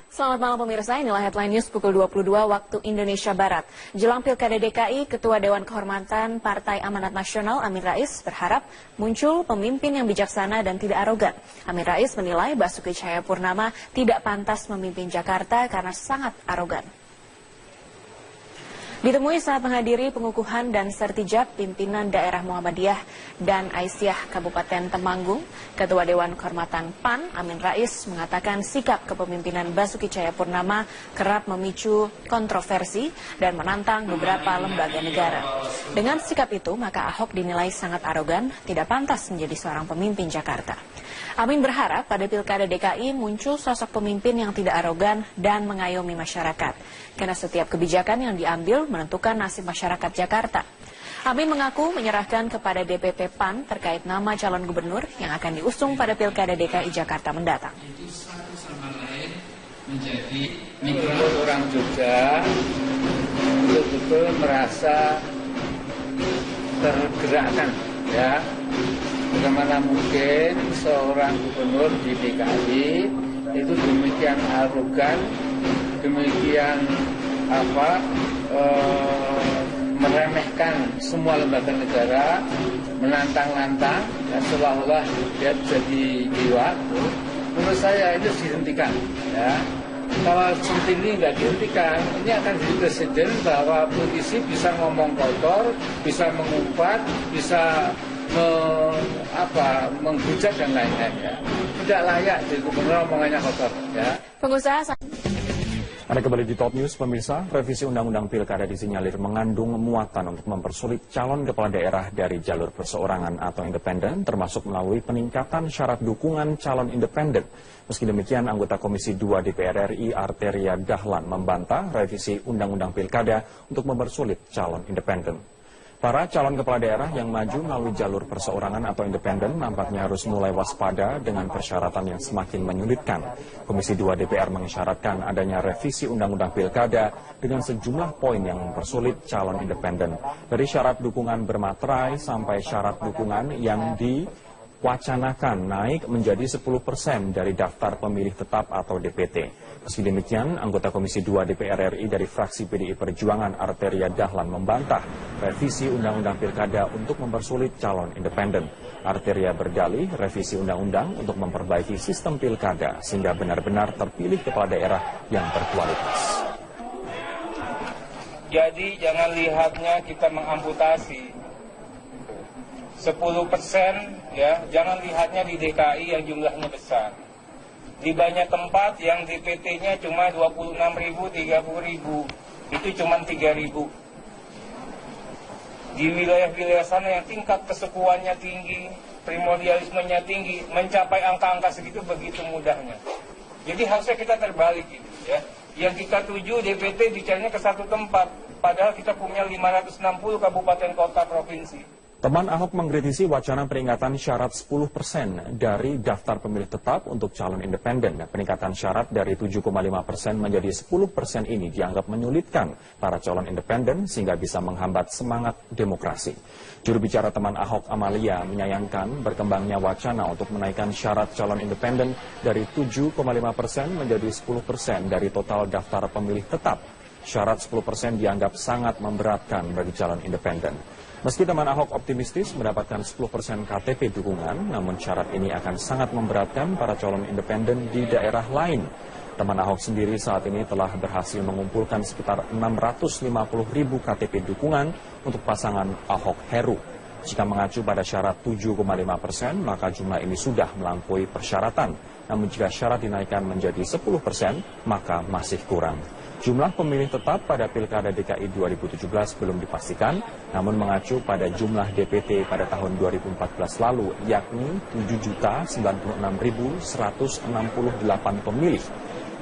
Selamat malam pemirsa, inilah headline news pukul 22 waktu Indonesia Barat. Jelang Pilkada DKI, Ketua Dewan Kehormatan Partai Amanat Nasional Amin Rais berharap muncul pemimpin yang bijaksana dan tidak arogan. Amin Rais menilai Basuki Cahayapurnama tidak pantas memimpin Jakarta karena sangat arogan. Ditemui saat menghadiri pengukuhan dan sertijab pimpinan daerah Muhammadiyah dan Aisyah Kabupaten Temanggung, Ketua Dewan Kehormatan PAN Amin Rais mengatakan sikap kepemimpinan Basuki Cahayapurnama kerap memicu kontroversi dan menantang beberapa lembaga negara. Dengan sikap itu, maka Ahok dinilai sangat arogan, tidak pantas menjadi seorang pemimpin Jakarta. Amin berharap pada Pilkada DKI muncul sosok pemimpin yang tidak arogan dan mengayomi masyarakat, karena setiap kebijakan yang diambil menentukan nasib masyarakat Jakarta. Amin mengaku menyerahkan kepada DPP PAN terkait nama calon gubernur yang akan diusung pada Pilkada DKI Jakarta mendatang. Itu satu sama lain menjadi orang Jogja betul-betul merasa tergerakkan, ya. Bagaimana mungkin seorang gubernur di DKI itu demikian arogan, demikian meremehkan semua lembaga negara, menantang-nantang, dan seolah-olah dia jadi dewa. Menurut saya itu dihentikan, ya. Kalau seperti ini nggak dihentikan, ini akan jadi presiden bahwa politisi bisa ngomong kotor, bisa mengumpat, bisa menghujat dan lain-lain, ya. Tidak layak jadi gubernur omongannya kotor, ya. Pengusaha Anda kembali di Top News, pemirsa. Revisi Undang-Undang Pilkada disinyalir mengandung muatan untuk mempersulit calon kepala daerah dari jalur perseorangan atau independen, termasuk melalui peningkatan syarat dukungan calon independen. Meski demikian, anggota Komisi 2 DPR RI Arteria Dahlan membantah revisi Undang-Undang Pilkada untuk mempersulit calon independen. Para calon kepala daerah yang maju melalui jalur perseorangan atau independen nampaknya harus mulai waspada dengan persyaratan yang semakin menyulitkan. Komisi 2 DPR mengisyaratkan adanya revisi Undang-Undang Pilkada dengan sejumlah poin yang mempersulit calon independen. Dari syarat dukungan bermaterai sampai syarat dukungan yang diwacanakan naik menjadi 10% dari daftar pemilih tetap atau DPT. Meski demikian, anggota Komisi 2 DPR RI dari fraksi PDI Perjuangan Arteria Dahlan membantah revisi Undang-Undang Pilkada untuk mempersulit calon independen. Arteria berdalih revisi undang-undang untuk memperbaiki sistem pilkada sehingga benar-benar terpilih kepala daerah yang berkualitas. Jadi jangan lihatnya kita mengamputasi 10%, ya, jangan lihatnya di DKI yang jumlahnya besar. Di banyak tempat yang DPT-nya cuma 26.000, 30.000, itu cuma 3.000. Di wilayah-wilayah sana yang tingkat kesukuannya tinggi, primordialismenya tinggi, mencapai angka-angka segitu begitu mudahnya. Jadi harusnya kita terbalik gitu, ya. Yang kita tuju DPT bicaranya ke satu tempat, padahal kita punya 560 kabupaten kota provinsi. Teman Ahok mengkritisi wacana peningkatan syarat 10% dari daftar pemilih tetap untuk calon independen. Peningkatan syarat dari 7,5% menjadi 10% ini dianggap menyulitkan para calon independen sehingga bisa menghambat semangat demokrasi. Juru bicara teman Ahok Amalia menyayangkan berkembangnya wacana untuk menaikkan syarat calon independen dari 7,5% menjadi 10% dari total daftar pemilih tetap. Syarat 10% dianggap sangat memberatkan bagi calon independen. Meski teman Ahok optimistis mendapatkan 10% KTP dukungan, namun syarat ini akan sangat memberatkan para calon independen di daerah lain. Teman Ahok sendiri saat ini telah berhasil mengumpulkan sekitar 650.000 KTP dukungan untuk pasangan Ahok Heru. Jika mengacu pada syarat 7,5%, maka jumlah ini sudah melampaui persyaratan. Namun jika syarat dinaikkan menjadi 10%, maka masih kurang. Jumlah pemilih tetap pada Pilkada DKI 2017 belum dipastikan, namun mengacu pada jumlah DPT pada tahun 2014 lalu, yakni 7.096.168 pemilih.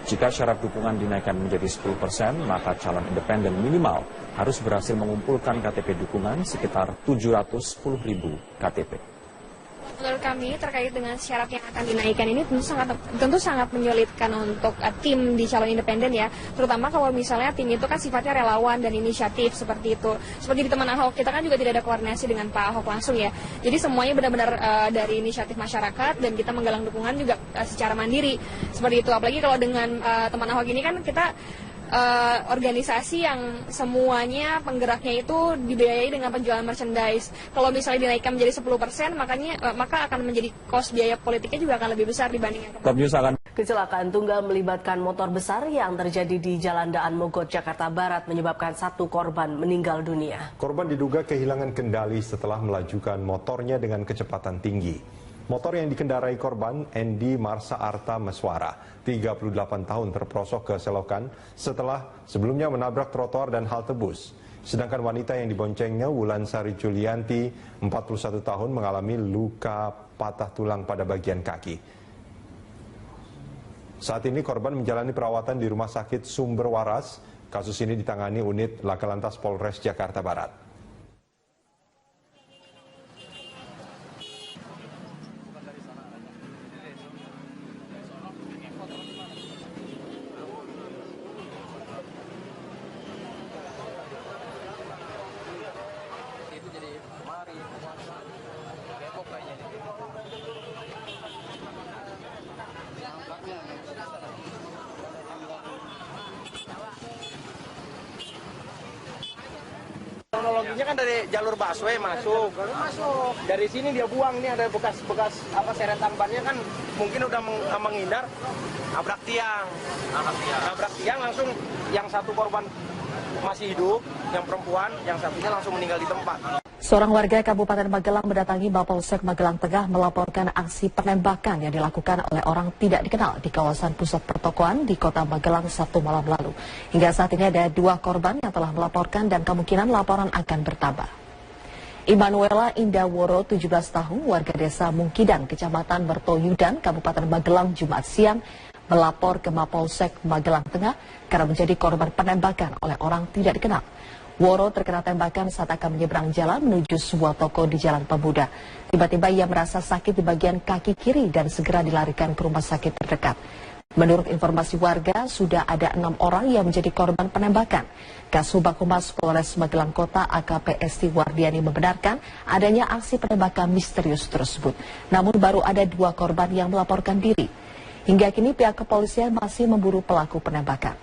Jika syarat dukungan dinaikkan menjadi 10%, maka calon independen minimal harus berhasil mengumpulkan KTP dukungan sekitar 710.000 KTP. Menurut kami terkait dengan syarat yang akan dinaikkan ini tentu sangat menyulitkan untuk tim di calon independen ya, terutama kalau misalnya tim itu kan sifatnya relawan dan inisiatif seperti itu. Seperti di teman Ahok, kita kan juga tidak ada koordinasi dengan Pak Ahok langsung ya. Jadi semuanya benar-benar dari inisiatif masyarakat dan kita menggalang dukungan juga secara mandiri seperti itu. Apalagi kalau dengan teman Ahok ini kan kita organisasi yang semuanya penggeraknya itu dibiayai dengan penjualan merchandise. Kalau misalnya dinaikkan menjadi 10%, maka akan menjadi kos biaya politiknya juga akan lebih besar dibanding yang kemarin. Kecelakaan tunggal melibatkan motor besar yang terjadi di Jalan Daan Mogot, Jakarta Barat menyebabkan 1 korban meninggal dunia. Korban diduga kehilangan kendali setelah melajukan motornya dengan kecepatan tinggi. Motor yang dikendarai korban, Endi Marsa Arta Meswara, 38 tahun, terperosok ke selokan setelah sebelumnya menabrak trotoar dan halte bus. Sedangkan wanita yang diboncengnya, Wulansari Julianti, 41 tahun, mengalami luka patah tulang pada bagian kaki. Saat ini korban menjalani perawatan di Rumah Sakit Sumber Waras. Kasus ini ditangani unit Laka Lantas Polres Jakarta Barat. Kronologinya kan dari jalur busway masuk. Dari sini dia buang, ini ada bekas seretan bannya kan mungkin udah menghindar, nabrak tiang langsung. Yang satu korban masih hidup, yang perempuan, yang satunya langsung meninggal di tempat. Seorang warga Kabupaten Magelang mendatangi Mapolsek Magelang Tengah melaporkan aksi penembakan yang dilakukan oleh orang tidak dikenal di kawasan pusat pertokoan di Kota Magelang Sabtu malam lalu. Hingga saat ini ada 2 korban yang telah melaporkan dan kemungkinan laporan akan bertambah. Immanuela Indaworo, 17 tahun, warga desa Mungkidan, Kecamatan Mertoyudan, Kabupaten Magelang, Jumat siang, melapor ke Mapolsek Magelang Tengah karena menjadi korban penembakan oleh orang tidak dikenal. Woro terkena tembakan saat akan menyeberang jalan menuju sebuah toko di Jalan Pemuda. Tiba-tiba ia merasa sakit di bagian kaki kiri dan segera dilarikan ke rumah sakit terdekat. Menurut informasi warga, sudah ada 6 orang yang menjadi korban penembakan. Kasubag Humas Polres Magelang Kota AKP Esti Wardiani membenarkan adanya aksi penembakan misterius tersebut. Namun baru ada 2 korban yang melaporkan diri. Hingga kini pihak kepolisian masih memburu pelaku penembakan.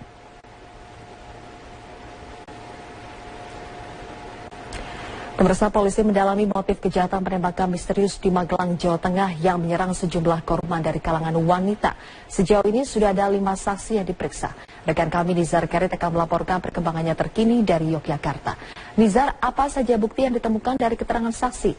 Pemirsa, polisi mendalami motif kejahatan penembakan misterius di Magelang, Jawa Tengah yang menyerang sejumlah korban dari kalangan wanita. Sejauh ini sudah ada 5 saksi yang diperiksa. Rekan kami Nizar Karit akan melaporkan perkembangannya terkini dari Yogyakarta. Nizar, apa saja bukti yang ditemukan dari keterangan saksi?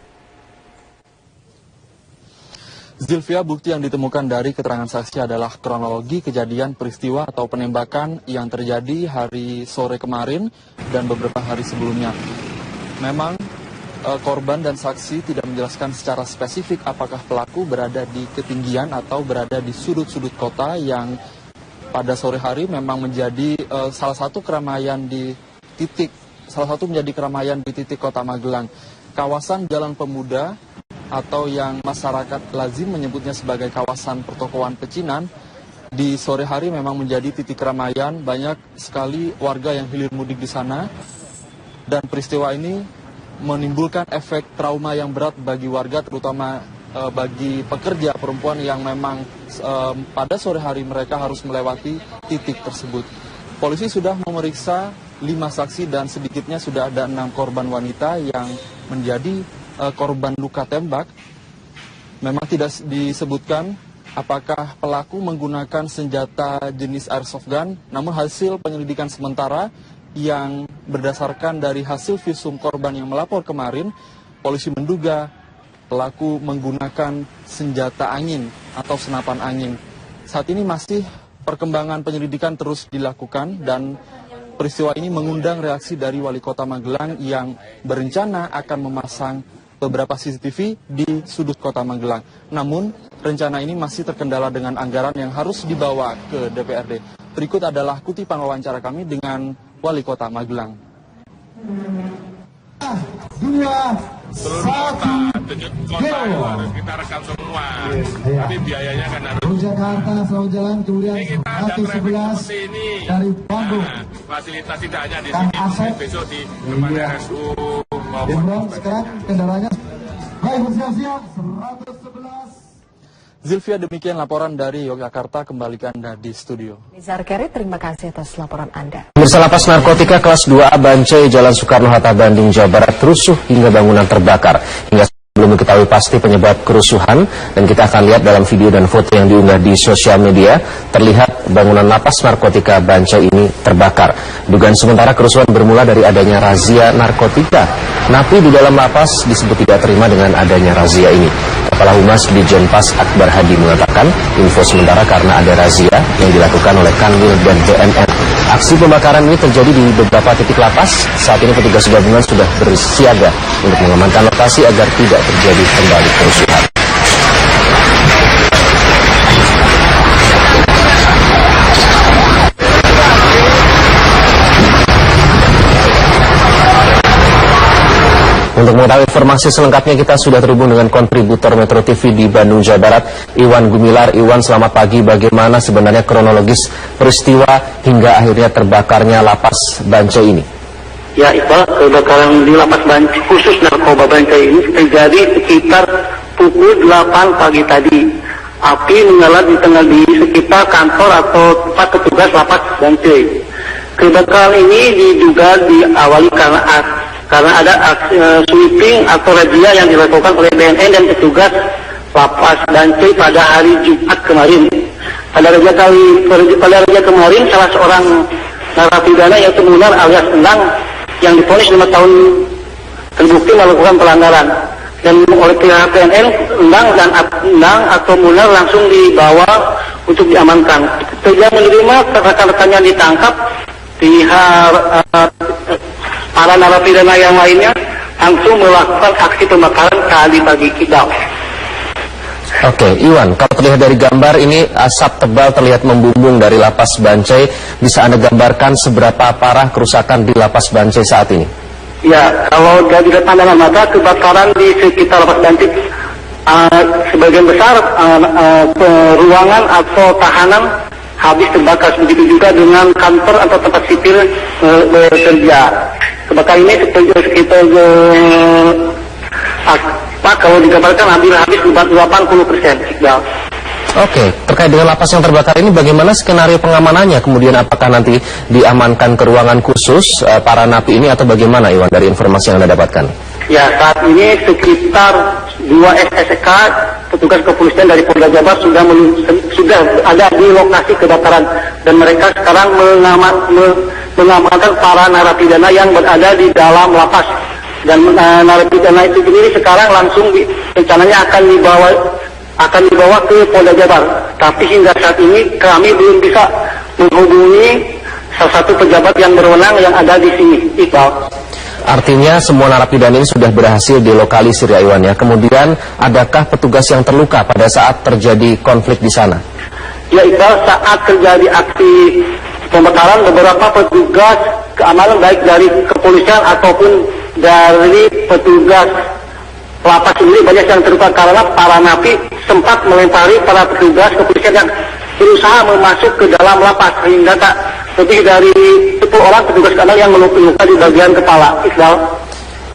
Zilvia, bukti yang ditemukan dari keterangan saksi adalah kronologi kejadian peristiwa atau penembakan yang terjadi hari sore kemarin dan beberapa hari sebelumnya. Memang korban dan saksi tidak menjelaskan secara spesifik apakah pelaku berada di ketinggian atau berada di sudut-sudut kota yang pada sore hari memang menjadi salah satu keramaian di titik Kota Magelang. Kawasan Jalan Pemuda atau yang masyarakat lazim menyebutnya sebagai kawasan pertokoan pecinan di sore hari memang menjadi titik keramaian. Banyak sekali warga yang hilir mudik di sana. Dan peristiwa ini menimbulkan efek trauma yang berat bagi warga, terutama bagi pekerja perempuan yang memang pada sore hari mereka harus melewati titik tersebut. Polisi sudah memeriksa 5 saksi dan sedikitnya sudah ada 6 korban wanita yang menjadi korban luka tembak. Memang tidak disebutkan apakah pelaku menggunakan senjata jenis airsoft gun, namun hasil penyelidikan sementara yang berdasarkan dari hasil visum korban yang melapor kemarin, polisi menduga pelaku menggunakan senjata angin atau senapan angin. Saat ini masih perkembangan penyelidikan terus dilakukan dan peristiwa ini mengundang reaksi dari Wali Kota Magelang yang berencana akan memasang beberapa CCTV di sudut Kota Magelang. Namun rencana ini masih terkendala dengan anggaran yang harus dibawa ke DPRD. Berikut adalah kutipan wawancara kami dengan Wali Kota Magelang. 2, 1. kota itu harus kita rekam semua. Tapi biayanya kan harus. Jakarta selalu jalan, kemudian 111 dari Bandung. Fasilitas tidak hanya di sini, besok di depan RSU maupun sekarang kendaraannya. Baik, bersiap-siap 111. Zilvia, demikian laporan dari Yogyakarta. Kembalikan Anda di studio. Nizar Keri, terima kasih atas laporan Anda. Pemirsa, lapas narkotika kelas 2A Bancai, Jalan Soekarno-Hatta, Bandung, Jawa Barat rusuh hingga bangunan terbakar. Hingga belum diketahui pasti penyebab kerusuhan, dan kita akan lihat dalam video dan foto yang diunggah di sosial media, terlihat bangunan lapas narkotika Bancai ini terbakar. Dugaan sementara kerusuhan bermula dari adanya razia narkotika. Napi di dalam lapas disebut tidak terima dengan adanya razia ini. Kepala Humas Ditjenpas Akbar Hadi mengatakan info sementara karena ada razia yang dilakukan oleh Kanwil dan BNN. Aksi pembakaran ini terjadi di beberapa titik lapas. Saat ini petugas gabungan sudah bersiaga untuk mengamankan lokasi agar tidak terjadi kembali kerusuhan. Untuk mengetahui informasi selengkapnya kita sudah terhubung dengan kontributor Metro TV di Bandung, Jawa Barat, Iwan Gumilar. Iwan, selamat pagi. Bagaimana sebenarnya kronologis peristiwa hingga akhirnya terbakarnya lapas Bancai ini? Ya, Iqbal, kebakaran di lapas Bancai khusus narkoba Bancai ini terjadi sekitar pukul 8 pagi tadi. Api menyala di sekitar kantor atau tempat petugas lapas Bancai. Kebakaran ini diduga diawali karena ada sweeping atau razia yang dilakukan oleh BNN dan petugas lapas Bancai pada hari Jumat kemarin. Pada razia kemarin, salah seorang narapidana yaitu Munar alias Endang yang divonis 5 tahun terbukti melakukan pelanggaran, dan oleh pihak BNN Endang atau Munar langsung dibawa untuk diamankan. Setelah menerima rekan-rekannya ditangkap, pihak para narapidana yang lainnya langsung melakukan aksi pembakaran tadi pagi kita. Oke, Iwan, kalau terlihat dari gambar ini asap tebal terlihat membumbung dari lapas Bancai. Bisa Anda gambarkan seberapa parah kerusakan di lapas Bancai saat ini? Ya, kalau dari pandangan mata kebakaran di sekitar lapas Bancai sebagian besar ruangan atau tahanan habis terbakar, begitu juga dengan kantor atau tempat sipil bekerja. Kebakaran ini sekitar kalau digambarkan habis 80%. Ya. Oke, terkait dengan lapas yang terbakar ini bagaimana skenario pengamanannya? Kemudian apakah nanti diamankan ke ruangan khusus para napi ini atau bagaimana, Iwan, dari informasi yang Anda dapatkan? Ya, saat ini sekitar 2 SSK petugas kepolisian dari Polda Jabar sudah ada di lokasi kebakaran, dan mereka sekarang mengamankan para narapidana yang berada di dalam lapas. Dan narapidana itu sendiri sekarang langsung rencananya akan dibawa ke Polda Jabar. Tapi hingga saat ini kami belum bisa menghubungi salah satu pejabat yang berwenang yang ada di sini, Iqbal. Artinya semua narapidana ini sudah berhasil dilokalisir, ya Iwan, ya. Kemudian adakah petugas yang terluka pada saat terjadi konflik di sana? Ya, Iqbal, saat terjadi aksi pembakaran beberapa petugas keamanan baik dari kepolisian ataupun dari petugas lapas sendiri banyak yang terluka karena para napi sempat melempari para petugas kepolisian yang berusaha masuk ke dalam lapas, sehingga tak lebih dari 10 orang petugas keamanan yang meluka di bagian kepala. Iqbal.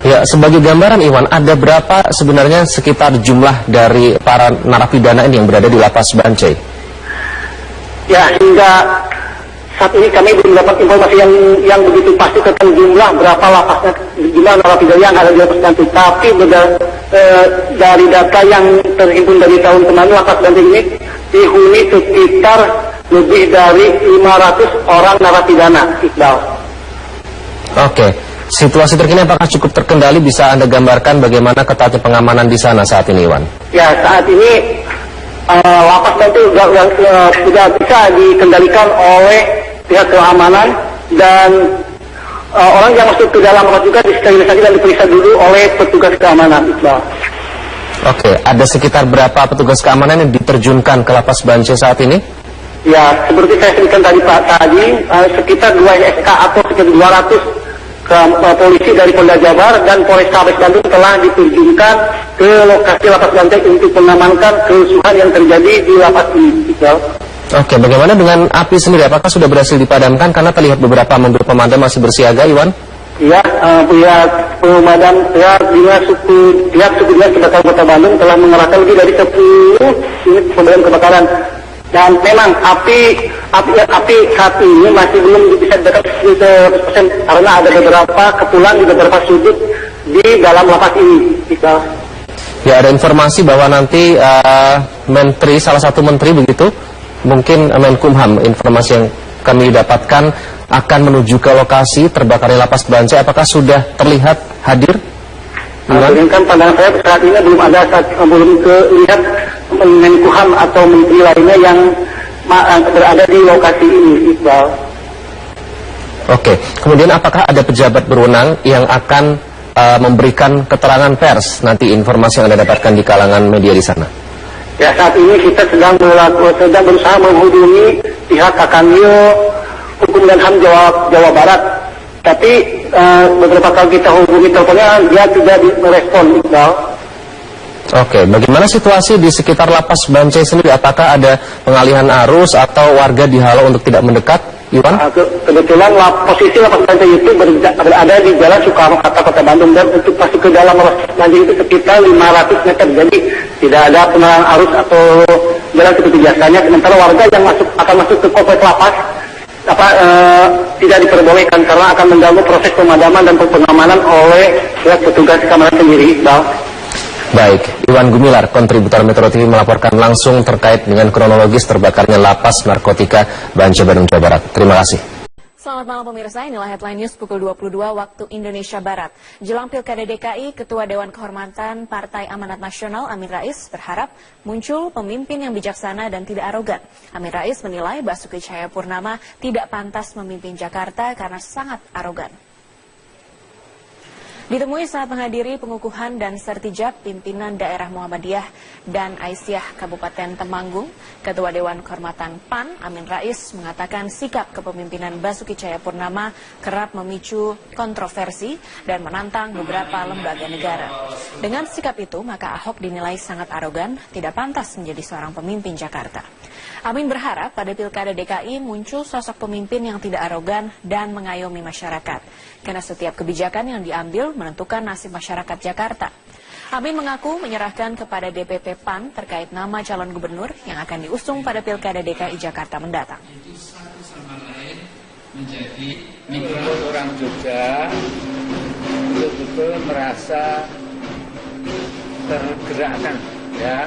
Ya, sebagai gambaran, Iwan, ada berapa sebenarnya sekitar jumlah dari para narapidana ini yang berada di lapas Bancai? Ya, hingga saat ini kami belum dapat informasi yang begitu pasti tentang jumlah berapa lapasnya, jumlah narapidana yang ada di lapas Bancai. Tapi dari data yang terhimpun dari tahun kemarin, lapas Bancai ini dihuni sekitar lebih dari 500 orang narapidana, Iqbal. Oke, situasi terkini apakah cukup terkendali? Bisa Anda gambarkan bagaimana ketatnya pengamanan di sana saat ini, Iwan? Ya, saat ini lapas Bancai sudah bisa dikendalikan oleh pihak keamanan, dan orang yang masuk ke dalam lapas juga disterilisasi dan diperiksa dulu oleh petugas keamanan, Iqbal. Oke, ada sekitar berapa petugas keamanan yang diterjunkan ke lapas Bancai saat ini? Ya, seperti saya sebutkan tadi Pak, sekitar 2 SK atau sekitar 200 polisi dari Polda Jabar dan Polrestabes Bandung telah diterjunkan ke lokasi lapas Bancai untuk mengamankan kerusuhan yang terjadi di lapas ini. Oke, bagaimana dengan api sendiri? Apakah sudah berhasil dipadamkan? Karena terlihat beberapa mobil pemadam masih bersiaga, Iwan. Ya, pihak pemadam, pihak suku dinas kebakaran Kota Bandung telah mengerahkan lebih dari 10 unit pemadam kebakaran. Dan memang api saat ini masih belum bisa dekat 100% karena ada beberapa kepulan di beberapa sudut di dalam lapas ini. Ya, ada informasi bahwa nanti salah satu menteri begitu, mungkin Menkumham, informasi yang kami dapatkan akan menuju ke lokasi terbakarnya lapas Bancai. Apakah sudah terlihat hadir? Kan pandangan saya saat ini belum terlihat Menkumham atau menteri lainnya yang berada di lokasi ini, Iqbal. Oke, kemudian apakah ada pejabat berwenang yang akan memberikan keterangan pers nanti, informasi yang Anda dapatkan di kalangan media di sana? Ya, saat ini kita sedang berusaha menghubungi pihak Kakanwil Hukum dan HAM Jawa Barat. Tapi beberapa kali kita hubungi teleponnya, dia tidak merespon, Iqbal. Oke, bagaimana situasi di sekitar lapas Bancai sendiri? Apakah ada pengalihan arus atau warga dihalau untuk tidak mendekat, Iwan? Kebetulan posisi lapas Bancai itu berada di Jalan Soekarno-Hatta, Kota Bandung, dan untuk masuk ke dalam lapas Bancai itu sekitar 500 meter. Jadi tidak ada pengalihan arus atau jalan seperti biasanya. Sementara warga yang akan masuk ke kompleks lapas tidak diperbolehkan karena akan mengganggu proses pemadaman dan pengamanan oleh petugas keamanan sendiri, Iqbal. Baik, Iwan Gumilar, kontributor Metro TV melaporkan langsung terkait dengan kronologis terbakarnya lapas narkotika Bancai Bandung, Jawa Barat. Terima kasih. Selamat malam pemirsa, inilah headline news pukul 22 waktu Indonesia Barat. Jelang Pilkada DKI, Ketua Dewan Kehormatan Partai Amanat Nasional Amin Rais berharap muncul pemimpin yang bijaksana dan tidak arogan. Amin Rais menilai Basuki Cahayapurnama tidak pantas memimpin Jakarta karena sangat arogan. Ditemui saat menghadiri pengukuhan dan sertijab pimpinan daerah Muhammadiyah dan Aisyah Kabupaten Temanggung, Ketua Dewan Kehormatan PAN Amin Rais mengatakan sikap kepemimpinan Basuki Cahayapurnama kerap memicu kontroversi dan menantang beberapa lembaga negara. Dengan sikap itu, maka Ahok dinilai sangat arogan, tidak pantas menjadi seorang pemimpin Jakarta. Amin berharap pada Pilkada DKI muncul sosok pemimpin yang tidak arogan dan mengayomi masyarakat, karena setiap kebijakan yang diambil menentukan nasib masyarakat Jakarta. Amin mengaku menyerahkan kepada DPP PAN terkait nama calon gubernur yang akan diusung pada Pilkada DKI Jakarta mendatang. Itu satu sama lain menjadi orang Jogja betul-betul merasa tergerakkan, ya.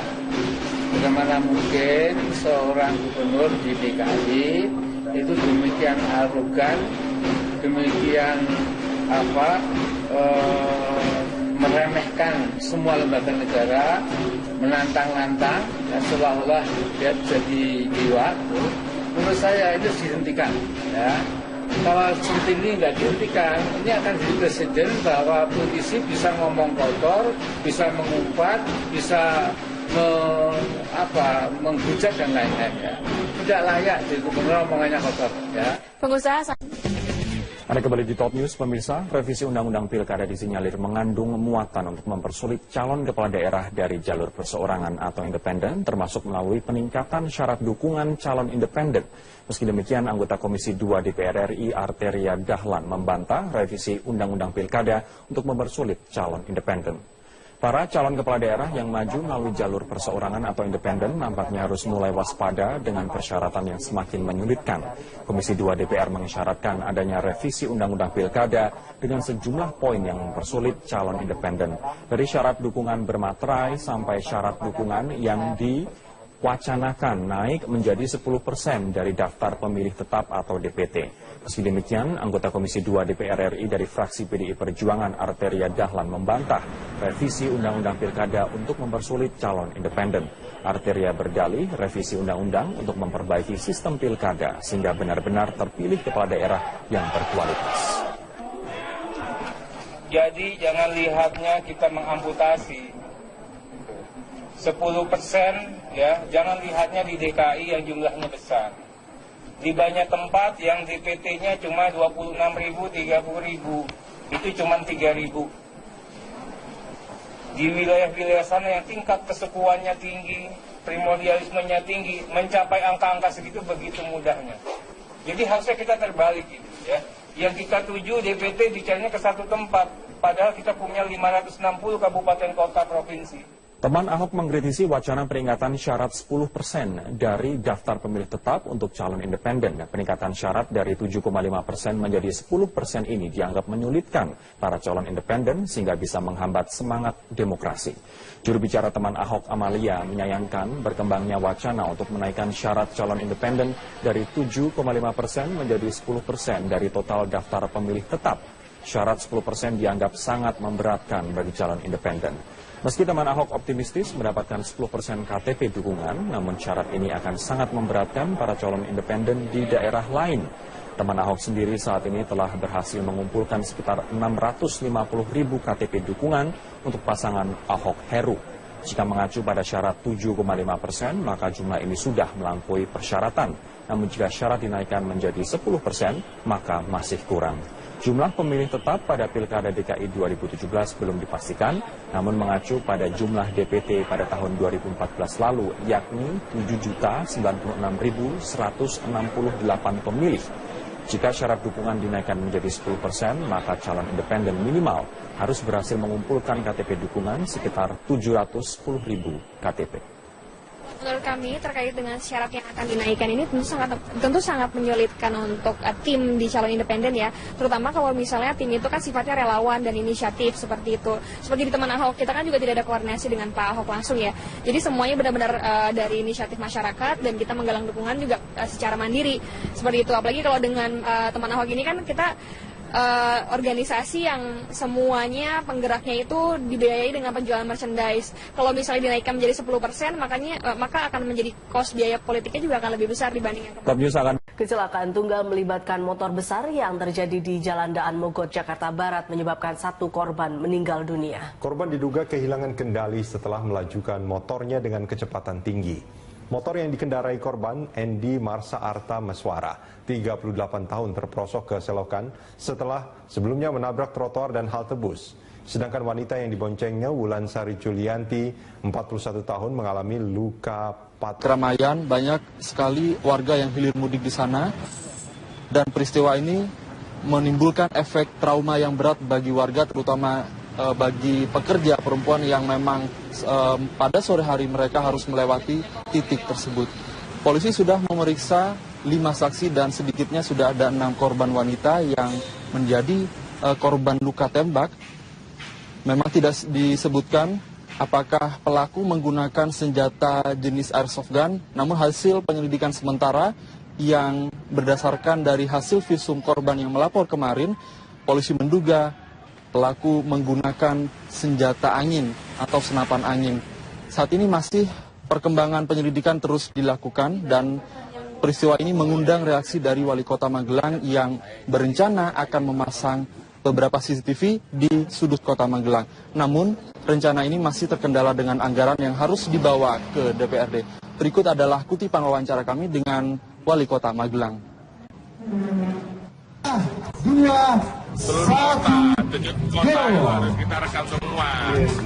Bagaimana mungkin seorang gubernur di DKI itu demikian arogan, demikian meremehkan semua lembaga negara, menantang-nantang, dan seolah-olah dia jadi dewa. Menurut saya itu dihentikan, ya. Kalau seperti ini nggak dihentikan, ini akan jadi presiden bahwa politisi bisa ngomong kotor, bisa mengumpat, bisa menghujat dan lain-lain, ya. Tidak layak jadi gubernur omongannya kotor, ya. Pengusaha Anda kembali di Top News, pemirsa. Revisi Undang-Undang Pilkada disinyalir mengandung muatan untuk mempersulit calon kepala daerah dari jalur perseorangan atau independen, termasuk melalui peningkatan syarat dukungan calon independen. Meski demikian, anggota Komisi 2 DPR RI Arteria Dahlan membantah revisi Undang-Undang Pilkada untuk mempersulit calon independen. Para calon kepala daerah yang maju melalui jalur perseorangan atau independen nampaknya harus mulai waspada dengan persyaratan yang semakin menyulitkan. Komisi 2 DPR mengisyaratkan adanya revisi Undang-Undang Pilkada dengan sejumlah poin yang mempersulit calon independen. Dari syarat dukungan bermaterai sampai syarat dukungan yang diwacanakan naik menjadi 10% dari daftar pemilih tetap atau DPT. Meski demikian, anggota Komisi 2 DPR RI dari fraksi PDI Perjuangan Arteria Dahlan membantah revisi Undang-Undang Pilkada untuk mempersulit calon independen. Arteria berdalih revisi Undang-Undang untuk memperbaiki sistem pilkada sehingga benar-benar terpilih kepala daerah yang berkualitas. Jadi jangan lihatnya kita mengamputasi 10%, ya, jangan lihatnya di DKI yang jumlahnya besar. Di banyak tempat yang DPT-nya cuma 26.000, 30.000, itu cuma 3.000. Di wilayah-wilayah sana yang tingkat kesukuannya tinggi, primordialismenya tinggi, mencapai angka-angka segitu begitu mudahnya. Jadi harusnya kita terbalik gitu ya. Yang kita tuju DPT dicarinya ke satu tempat, padahal kita punya 560 kabupaten kota provinsi. Teman Ahok mengkritisi wacana peringatan syarat 10% dari daftar pemilih tetap untuk calon independen. Peningkatan syarat dari 7,5% menjadi 10% ini dianggap menyulitkan para calon independen sehingga bisa menghambat semangat demokrasi. Juru bicara teman Ahok, Amalia, menyayangkan berkembangnya wacana untuk menaikkan syarat calon independen dari 7,5% menjadi 10% dari total daftar pemilih tetap. Syarat 10% dianggap sangat memberatkan bagi calon independen. Meski teman Ahok optimistis mendapatkan 10% KTP dukungan, namun syarat ini akan sangat memberatkan para calon independen di daerah lain. Teman Ahok sendiri saat ini telah berhasil mengumpulkan sekitar 650.000 KTP dukungan untuk pasangan Ahok Heru. Jika mengacu pada syarat 7,5%, maka jumlah ini sudah melampaui persyaratan. Namun jika syarat dinaikkan menjadi 10%, maka masih kurang. Jumlah pemilih tetap pada Pilkada DKI 2017 belum dipastikan, namun mengacu pada jumlah DPT pada tahun 2014 lalu, yakni 7.096.168 pemilih. Jika syarat dukungan dinaikkan menjadi 10%, maka calon independen minimal harus berhasil mengumpulkan KTP dukungan sekitar 710.000 KTP. Menurut kami terkait dengan syarat yang akan dinaikkan ini tentu sangat menyulitkan untuk tim di calon independen ya, terutama kalau misalnya tim itu kan sifatnya relawan dan inisiatif seperti itu. Seperti di teman Ahok, kita kan juga tidak ada koordinasi dengan Pak Ahok langsung ya. Jadi semuanya benar-benar dari inisiatif masyarakat dan kita menggalang dukungan juga secara mandiri seperti itu. Apalagi kalau dengan teman Ahok ini kan kita organisasi yang semuanya penggeraknya itu dibiayai dengan penjualan merchandise. Kalau misalnya dinaikkan menjadi 10%, maka akan menjadi cost biaya politiknya juga akan lebih besar dibanding yang kemarin. Kecelakaan tunggal melibatkan motor besar yang terjadi di Jalan Daan Mogot, Jakarta Barat menyebabkan 1 korban meninggal dunia. Korban diduga kehilangan kendali setelah melajukan motornya dengan kecepatan tinggi. Motor yang dikendarai korban, Endi Marsa Arta Meswara, 38 tahun, terperosok ke selokan setelah sebelumnya menabrak trotoar dan halte bus. Sedangkan wanita yang diboncengnya, Wulansari Julianti, 41 tahun, mengalami luka patah. Keramaian, banyak sekali warga yang hilir mudik di sana, dan peristiwa ini menimbulkan efek trauma yang berat bagi warga, terutama bagi pekerja perempuan yang memang pada sore hari mereka harus melewati titik tersebut. Polisi sudah memeriksa 5 saksi dan sedikitnya sudah ada 6 korban wanita yang menjadi korban luka tembak. Memang tidak disebutkan apakah pelaku menggunakan senjata jenis airsoft gun, namun hasil penyelidikan sementara yang berdasarkan dari hasil visum korban yang melapor kemarin, polisi menduga pelaku menggunakan senjata angin atau senapan angin. Saat ini masih perkembangan penyelidikan terus dilakukan dan peristiwa ini mengundang reaksi dari Wali Kota Magelang yang berencana akan memasang beberapa CCTV di sudut Kota Magelang. Namun rencana ini masih terkendala dengan anggaran yang harus dibawa ke DPRD. Berikut adalah kutipan wawancara kami dengan Wali Kota Magelang. 2, 1, kota harus kita rekam semua,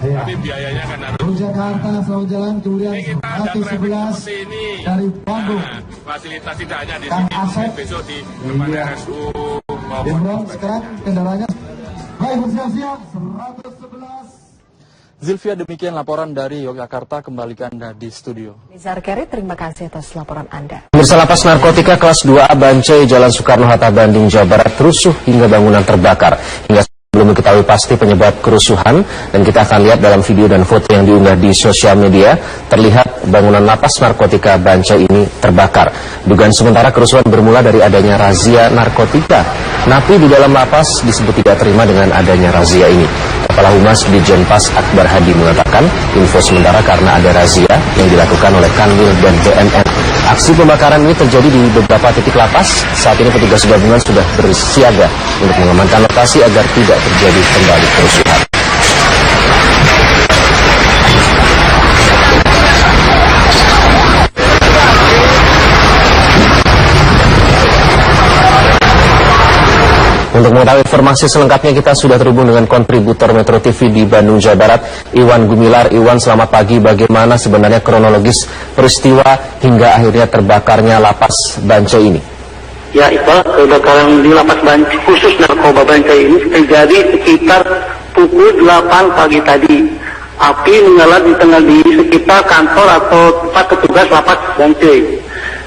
tapi biayanya kan harus. Jakarta selalu jalan kemudian 111 dari Bandung. Fasilitas tidak hanya di sini, besok di depan RSU. Sekarang kendaraannya. Baik, bersiap-siap 111. Zilvia, demikian laporan dari Yogyakarta, kembali ke Anda di studio. Nizar Keri, terima kasih atas laporan Anda. Pemirsa, lapas narkotika kelas 2A Bancai, Jalan Soekarno-Hatta, Bandung, Jawa Barat rusuh hingga bangunan terbakar. Hingga belum diketahui pasti penyebab kerusuhan, dan kita akan lihat dalam video dan foto yang diunggah di sosial media, terlihat bangunan lapas narkotika Bancai ini terbakar. Dugaan sementara kerusuhan bermula dari adanya razia narkotika. Napi di dalam lapas disebut tidak terima dengan adanya razia ini. Kepala Humas Ditjen Pas Akbar Hadi mengatakan info sementara karena ada razia yang dilakukan oleh Kanwil dan BNN. Aksi pembakaran ini terjadi di beberapa titik lapas. Saat ini petugas gabungan sudah bersiaga untuk mengamankan lokasi agar tidak terjadi kembali kerusuhan. Untuk mengetahui informasi selengkapnya kita sudah terhubung dengan kontributor Metro TV di Bandung, Jawa Barat, Iwan Gumilar. Iwan, selamat pagi. Bagaimana sebenarnya kronologis peristiwa hingga akhirnya terbakarnya lapas Bancai ini? Ya, Iqbal, kebakaran di lapas Bancai, khusus narkoba Bancai ini terjadi sekitar pukul 8 pagi tadi. Api menyala di sekitar kantor atau tempat petugas lapas Bancai.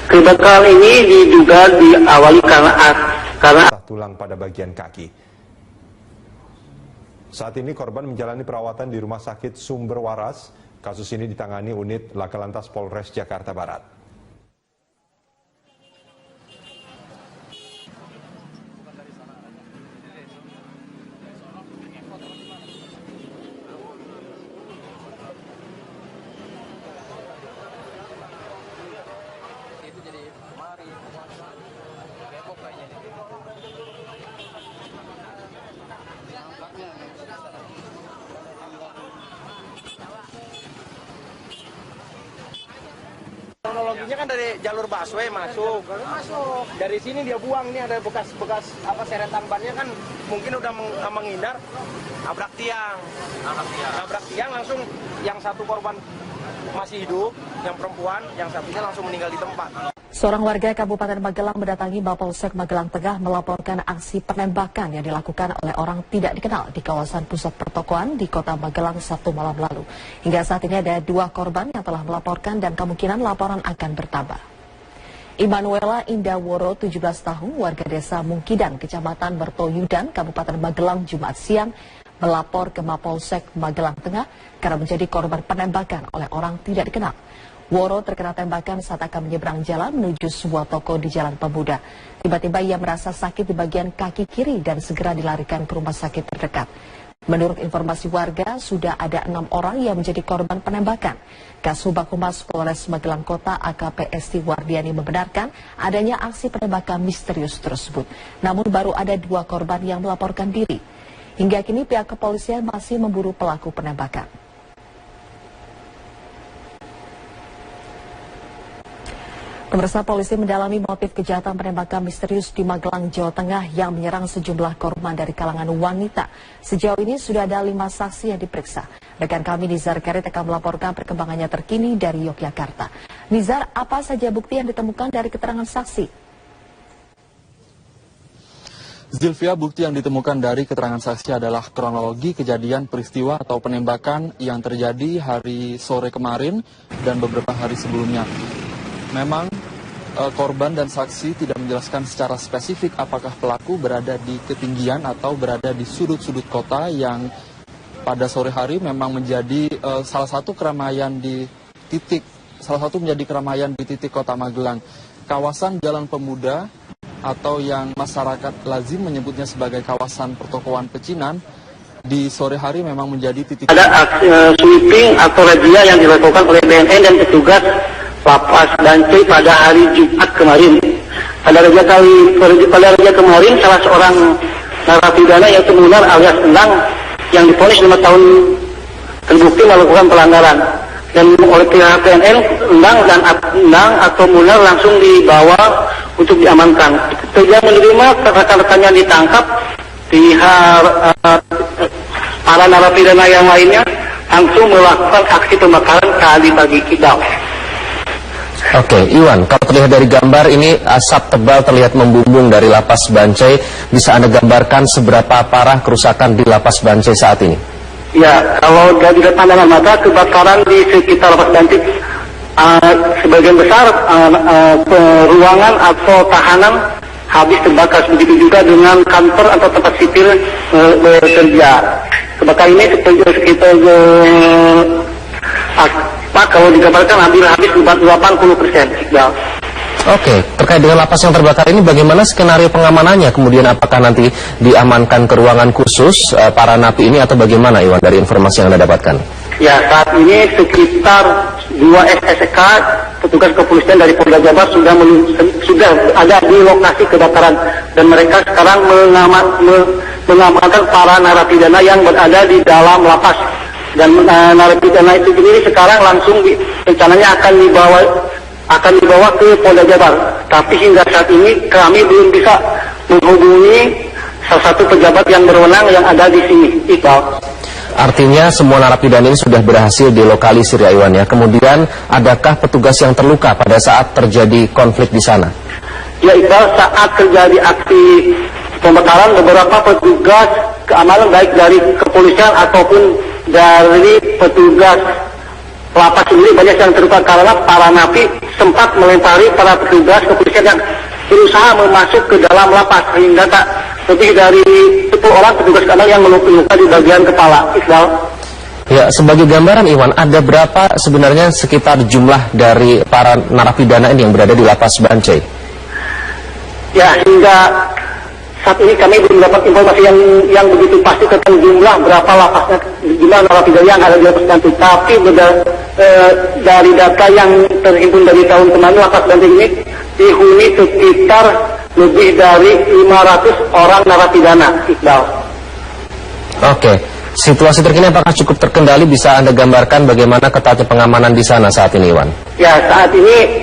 Kebakaran ini diduga diawali karena tulang pada bagian kaki. Saat ini korban menjalani perawatan di Rumah Sakit Sumber Waras. Kasus ini ditangani unit Laka Lantas Polres Jakarta Barat. Kronologinya kan dari jalur busway masuk. Dari sini dia buang, nih ada bekas seretan bannya kan mungkin udah menghindar, nabrak tiang langsung. Yang satu korban masih hidup, yang perempuan, yang satunya langsung meninggal di tempat. Seorang warga Kabupaten Magelang mendatangi Mapolsek Magelang Tengah melaporkan aksi penembakan yang dilakukan oleh orang tidak dikenal di kawasan pusat pertokoan di kota Magelang Sabtu malam lalu. Hingga saat ini ada 2 korban yang telah melaporkan dan kemungkinan laporan akan bertambah. Immanuela Indaworo, 17 tahun, warga desa Mungkidan, Kecamatan Mertoyudan, Kabupaten Magelang, Jumat siang, melapor ke Mapolsek Magelang Tengah karena menjadi korban penembakan oleh orang tidak dikenal. Woro terkena tembakan saat akan menyeberang jalan menuju sebuah toko di Jalan Pemuda. Tiba-tiba ia merasa sakit di bagian kaki kiri dan segera dilarikan ke rumah sakit terdekat. Menurut informasi warga, sudah ada 6 orang yang menjadi korban penembakan. Kasubag Humas Polres Magelang Kota AKP Esti Wardiani membenarkan adanya aksi penembakan misterius tersebut. Namun baru ada 2 korban yang melaporkan diri. Hingga kini pihak kepolisian masih memburu pelaku penembakan. Pemirsa, polisi mendalami motif kejahatan penembakan misterius di Magelang, Jawa Tengah yang menyerang sejumlah korban dari kalangan wanita. Sejauh ini sudah ada 5 saksi yang diperiksa. Rekan kami Nizar Karit akan melaporkan perkembangannya terkini dari Yogyakarta. Nizar, apa saja bukti yang ditemukan dari keterangan saksi? Zilvia, bukti yang ditemukan dari keterangan saksi adalah kronologi kejadian peristiwa atau penembakan yang terjadi hari sore kemarin dan beberapa hari sebelumnya. Memang korban dan saksi tidak menjelaskan secara spesifik apakah pelaku berada di ketinggian atau berada di sudut-sudut kota yang pada sore hari memang menjadi salah satu menjadi keramaian di titik kota Magelang. Kawasan Jalan Pemuda atau yang masyarakat lazim menyebutnya sebagai kawasan pertokoan pecinan di sore hari memang menjadi titik. Ada sweeping atau razia yang dilakukan oleh BNN dan petugas lapas Bancai pada hari Jumat kemarin. Pada razia kemarin salah seorang narapidana yaitu Munar alias Endang yang divonis 5 tahun terbukti melakukan pelanggaran. Dan oleh pihak BNN, Endang atau Munar langsung dibawa untuk diamankan. Ketika menerima rekan-rekannya ditangkap, pihak para narapidana yang lainnya langsung melakukan aksi pembakaran kali bagi kidal. Oke, Iwan, kalau terlihat dari gambar ini asap tebal terlihat membumbung dari lapas Bancai. Bisa Anda gambarkan seberapa parah kerusakan di lapas Bancai saat ini? Ya, kalau dari pandangan mata kebakaran di sekitar lapas Bancai sebagian besar ruangan atau tahanan habis terbakar. Begitu juga dengan kantor atau tempat sipil bekerja. Kebakaran ini sekitar kalau digambarkan habis 80%. Oke, terkait dengan lapas yang terbakar ini bagaimana skenario pengamanannya? Kemudian apakah nanti diamankan ke ruangan khusus para napi ini atau bagaimana, Iwan, dari informasi yang Anda dapatkan? Ya, saat ini sekitar 2 SSK petugas kepolisian dari Polda Jabar sudah ada di lokasi kebakaran dan mereka sekarang mengamankan para narapidana yang berada di dalam lapas. Dan narapidana itu sendiri sekarang langsung rencananya akan dibawa ke Polda Jabar. Tapi hingga saat ini kami belum bisa menghubungi salah satu pejabat yang berwenang yang ada di sini, Iqbal. Artinya semua narapidana ini sudah berhasil dilokalisir ya Iwan ya. Kemudian adakah petugas yang terluka pada saat terjadi konflik di sana? Ya Iqbal, saat terjadi aksi pembakaran beberapa petugas keamanan baik dari kepolisian ataupun dari petugas lapas sendiri banyak yang terluka karena para napi sempat melempari para petugas kepolisian yang berusaha masuk ke dalam lapas sehingga tak lebih dari 10 orang petugas keamanan yang meluka di bagian kepala. Iqbal. Ya, sebagai gambaran Iwan, ada berapa sebenarnya sekitar jumlah dari para narapidana ini yang berada di lapas Bancai? Ya, hingga saat ini kami belum dapat informasi yang begitu pasti tentang jumlah berapa lapasnya, jumlah narapidana yang ada di lapas Bancai. Tapi dari data yang terhimpun dari tahun kemarin, lapas Bancai ini dihuni sekitar lebih dari 500 orang narapidana, Iqbal. Oke, situasi terkini apakah cukup terkendali? Bisa Anda gambarkan bagaimana ketatnya pengamanan di sana saat ini, Iwan? Ya, saat ini